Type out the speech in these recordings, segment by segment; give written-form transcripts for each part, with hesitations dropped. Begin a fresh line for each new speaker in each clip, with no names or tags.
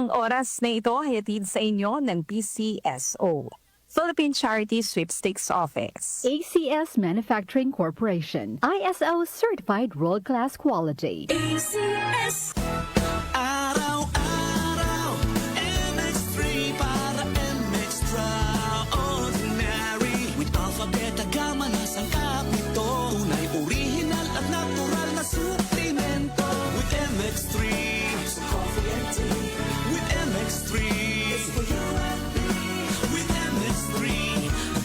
Ang oras na ito ay hatid sa inyo ng PCSO, Philippine Charity Sweepstakes Office.
ACS Manufacturing Corporation, ISO Certified World-Class Quality.
ACS. Araw-araw, MX3 para MX-Traordinary. With alphabet, gama na sangkap nito. Tunay, original at natural na suplemento. With MX3, so coffee and tea. With MX3, it's for you and me. With MX3,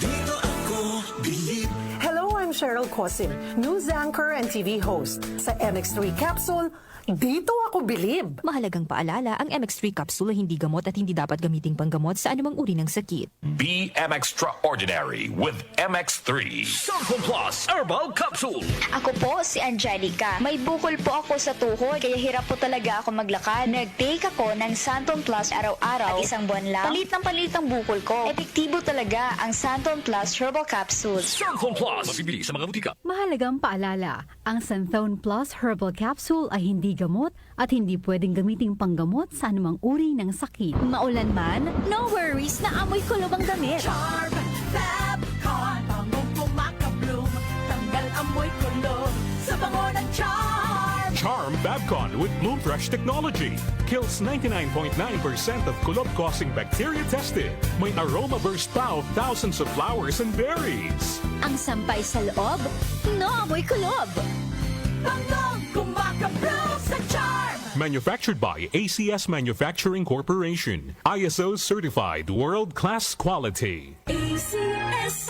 dito ako believe.
Hello, I'm Cheryl Cosim, news anchor and TV host. Sa MX3 Capsule, dito ako bilib.
Mahalagang paalala, ang MX3 capsule ay hindi gamot at hindi dapat gamiting panggamot sa anumang uri ng sakit.
Be Extraordinary with MX3.
Santon Plus Herbal Capsule.
Ako po si Angelica. May bukol po ako sa tuhod, kaya hirap po talaga ako maglakad. Nag-take ako ng Santon Plus araw-araw at isang buwan lang. Palit ang bukol ko. Epektibo talaga ang Santon Plus Herbal Capsule.
Santon Plus. Mabibili sa mga butika.
Mahalagang paalala, ang Santhone Plus Herbal Capsule ay hindi gamot at hindi pwedeng gamiting panggamot sa anumang uri ng sakit.
Maulan man, no worries na amoy kulob ang damit.
Charm, Fabcon, bangong kumakabloom. Tanggal amoy kulo sa bango ng Charm.
Charm Babcon with Bloom Fresh technology kills 99.9% of kulob-causing bacteria tested. May aroma burst pa of thousands of flowers and berries.
Ang sampay sa loob, no amoy kulob.
Bangong kumakabloom sa Charm.
Manufactured by ACS Manufacturing Corporation. ISO certified world-class quality.
ACS.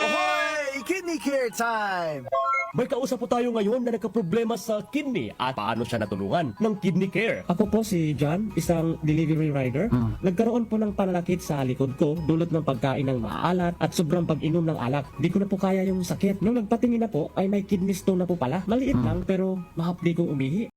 Ahoy! Kidney Care Time! May kausap po tayo ngayon na nagkaproblema sa kidney at paano siya natulungan ng Kidney Care.
Ako po si John, isang delivery rider. Nagkaroon po ng pananakit sa likod ko dulot ng pagkain ng maalat at sobrang pag-inom ng alak. Di ko na po kaya yung sakit. Nung nagpatingin na po ay may kidney stone na po pala. Maliit lang pero mahapdi kong umihi.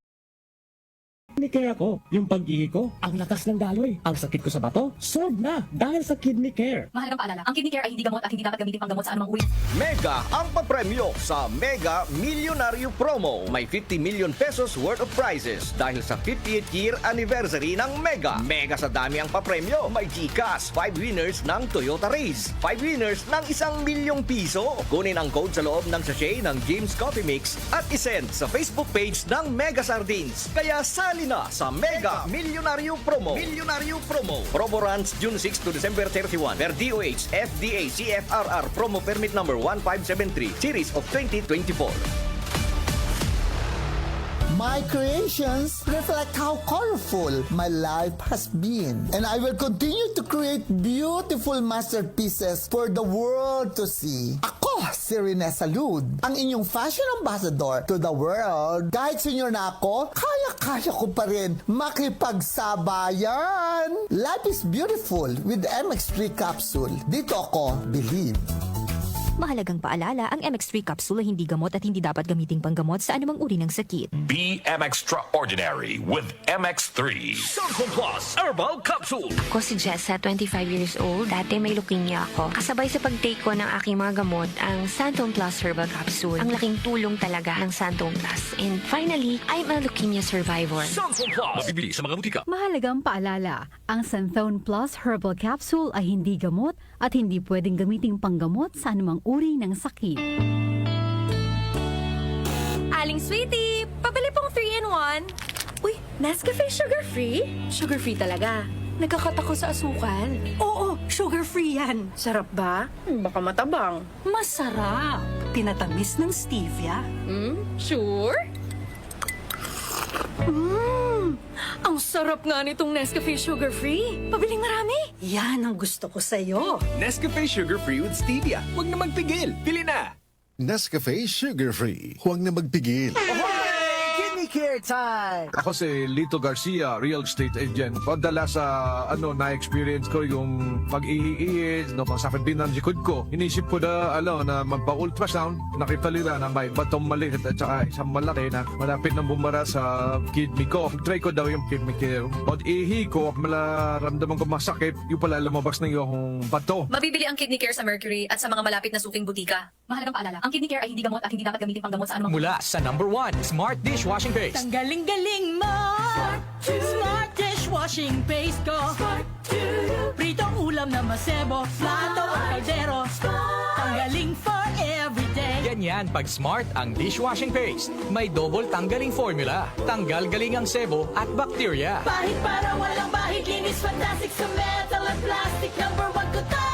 Kidney Care ako. Yung pag-ihi ko, ang lakas ng daloy. Ang sakit ko sa bato, solved na dahil sa Kidney Care.
Mahalagang paalala, ang kidney care ay hindi gamot at hindi dapat gamitin panggamot sa anumang uri.
Mega ang papremyo sa Mega Milyonaryo Promo. May 50 million pesos worth of prizes dahil sa 58th year anniversary ng Mega. Mega sa dami ang papremyo. May GCash, 5 winners ng Toyota Race, 5 winners ng 1 milyong piso. Kunin ang code sa loob ng sachet ng James Coffee Mix at isend sa Facebook page ng Mega Sardines. Kaya sali na sa Mega Milyonaryo Promo. Milyonaryo Promo. Promo runs June 6 to December 31. Per DOH, FDA, CFRR Promo Permit Number 1573, Series of 2024.
My creations reflect how colorful my life has been. And I will continue to create beautiful masterpieces for the world to see. Ako, si Rene Salud, ang inyong fashion ambassador to the world. Kahit senior na ako, kaya-kaya ko pa rin makipagsabayan. Life is beautiful with MX3 Capsule. Dito ako, believe.
Mahalagang paalala, ang MX3 capsule ay hindi gamot at hindi dapat gamiting panggamot sa anumang uri ng sakit.
Be Extraordinary with MX3.
Santon Plus Herbal Capsule.
Ako si Jessa, 25 years old. Dati may leukemia ako. Kasabay sa pag-take ko ng aking mga gamot, ang Santon Plus Herbal Capsule. Ang laking tulong talaga ng Santon Plus. And finally, I'm a leukemia survivor.
Santon Plus. Mabibili sa mga butika.
Mahalagang paalala, ang Santhone Plus Herbal Capsule ay hindi gamot at hindi pwedeng gamiting panggamot sa anumang uri ng sakit.
Aling Sweetie, pabili pong 3-in-1.
Uy, Nescafe sugar-free? Sugar-free talaga. Nagkakatako sa asukal. Oo, sugar-free yan. Sarap ba? Baka matabang.
Masarap. Tinatamis ng stevia.
Sure?
Ang sarap nga nitong Nescafe sugar-free. Pabiling marami. Yan ang gusto ko sa'yo.
Nescafe Sugar Free with Stevia. Huwag na magpigil. Pili na.
Nescafe Sugar Free. Huwag na magpigil.
Kidney Care Time!
Ako si Lito Garcia, real estate agent. Padala sa na-experience ko yung pag-iiis, pasakit din ng likod ko. Inisip ko na magpa-ultrasound. Nakita nila na may batong maliit at saka isang malaki na malapit na bumara sa kidney ko. Try ko daw yung kidney care. Pag-ihi ko, malaramdaman ko masakit, yung pala lumabas na yung bato.
Mabibili ang Kidney Care sa Mercury at sa mga malapit na suking butika.
Mahalagang paalala, ang kidney care ay hindi gamot at hindi dapat gamitin panggamot sa anumang
Mula sa #1 Smart Dishwashing Base.
Ang galing-galing mo! Smart dishwashing!
dishwashing paste ko. Pritong ulam na masebo, plato o kaldero. Tanggaling for everyday.
Ganyan pag Smart ang dishwashing paste. May double tanggaling formula. Tanggal galing ang sebo at bacteria.
Bahid para walang bahid, linis fantastic sa metal at plastic. Number 1 ko to.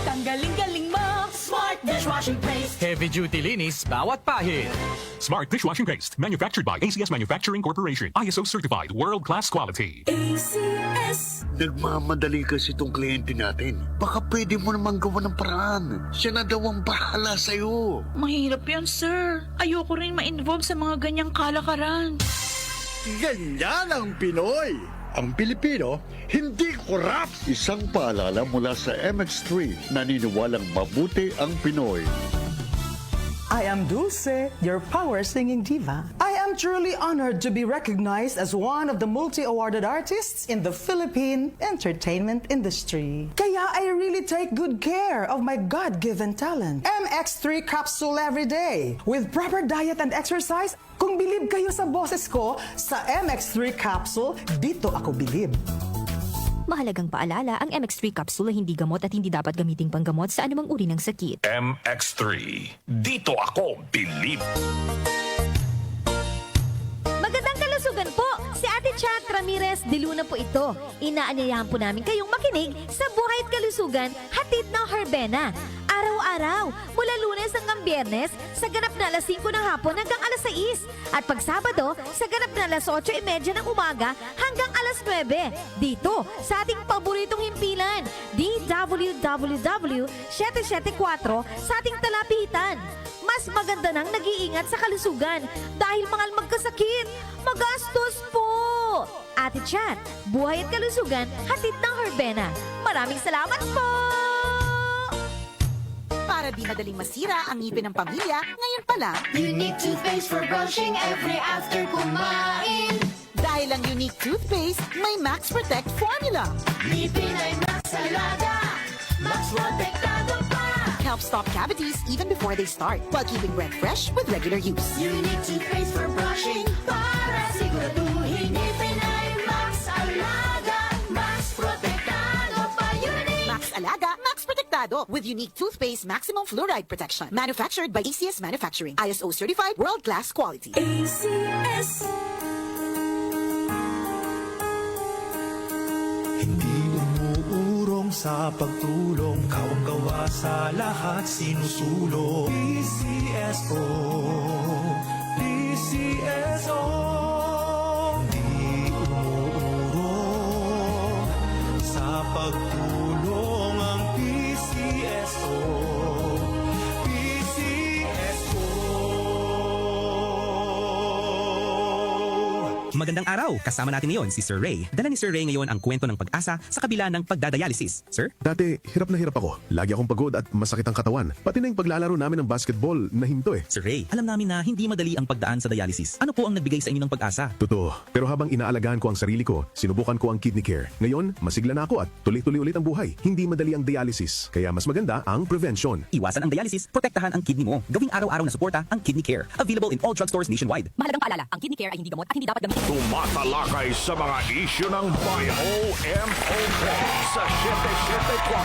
Tanggaling-galing mo, Smart dishwashing paste.
Heavy duty linis bawat pahid.
Smart dishwashing paste, manufactured by ACS Manufacturing Corporation. ISO certified, world-class quality.
ACS.
Nagmamadali kasi itong kliyente natin. Baka pwede mo namang gawa ng paraan. Siya na daw ang bahala sa'yo.
Mahirap yan, sir. Ayoko rin ma-involve sa mga ganyang kalakaran.
Ganyan ang Pinoy. Ang Pilipino, hindi korap. Isang paalala mula sa MX3, naniniwalang mabuti ang Pinoy.
I am Dulce, your power singing diva. I am truly honored to be recognized as one of the multi-awarded artists in the Philippine entertainment industry. Kaya I really take good care of my God-given talent. MX3 capsule every day. With proper diet and exercise, kung bilib kayo sa boses ko, sa MX3 capsule, dito ako bilib.
Mahalagang paalala, ang MX3 capsule ay hindi gamot at hindi dapat gamiting panggamot sa anumang uri ng sakit.
MX3. Dito ako bilib.
Magandang kalusugan po! Si Ate Chat Ramirez de Luna po ito. Inaanyayahan po namin kayong makinig sa Buhay at Kalusugan, hatid ng Herbena. Araw-araw, mula Lunes hanggang Biyernes, sa ganap na alas 5 ng hapon hanggang alas 6. At pag Sabado, sa ganap na alas 8:30 ng umaga hanggang alas 9. Dito, sa ating paboritong himpilan, DWWW 774 sa ating talapitan. Mas maganda nang nag-iingat sa kalusugan dahil mahal magkasakit. Magastos po! Ate Chat, Buhay at Kalusugan, hatid ng Herbena. Maraming salamat po!
Para di madaling masira ang ngipin ng pamilya, ngayon pa lang,
Unique toothpaste for brushing every after kumain.
dahil ang Unique Toothpaste may Max Protect formula.
Ngipin ay Max Alaga, Max Protectado pa.
Helps stop cavities even before they start, while keeping breath fresh with regular use.
Unique toothpaste for brushing para siguraduhin ngipin ay Max Alaga, Max Protectado pa. Unique
Max Alaga, Max Protectado with Unique Toothpaste Maximum Fluoride Protection. Manufactured by ACS Manufacturing. ISO certified world-class quality.
ACS.
Hindi umuurong sa pagtulong, kawang-gawa sa lahat sinusulong. PCSO, PCSO. Hindi umuurong sa pagtulong ang PCSO, PCSO.
Magandang araw! Kasama natin ngayon si Sir Ray. Dala ni Sir Ray ngayon ang kwento ng pag-asa sa kabila ng pagdadialysis. Sir?
Dati, hirap na hirap ako. Lagi akong pagod at masakit ang katawan. Pati na yung paglalaro namin ng basketball na hinto eh.
Sir Ray, alam namin na hindi madali ang pagdaan sa dialysis. Ano po ang nagbigay sa inyo ng pag-asa?
Totoo. Pero habang inaalagaan ko ang sarili ko, sinubukan ko ang kidney care. Ngayon, masigla na ako at tuloy-tuloy ulit ang buhay. Hindi madali ang dialysis. Kaya mas maganda ang prevention.
Iwasan ang dialysis, protektahan ang kidney mo. Gawing araw-araw na suporta ang Kidney Care. Available in all drugstores nationwide.
Mahalagang paalala, ang kidney care ay hindi gamot at hindi dapat gamitin.
Tumatalakay sa mga isyu ng bayan. OMO sa 774.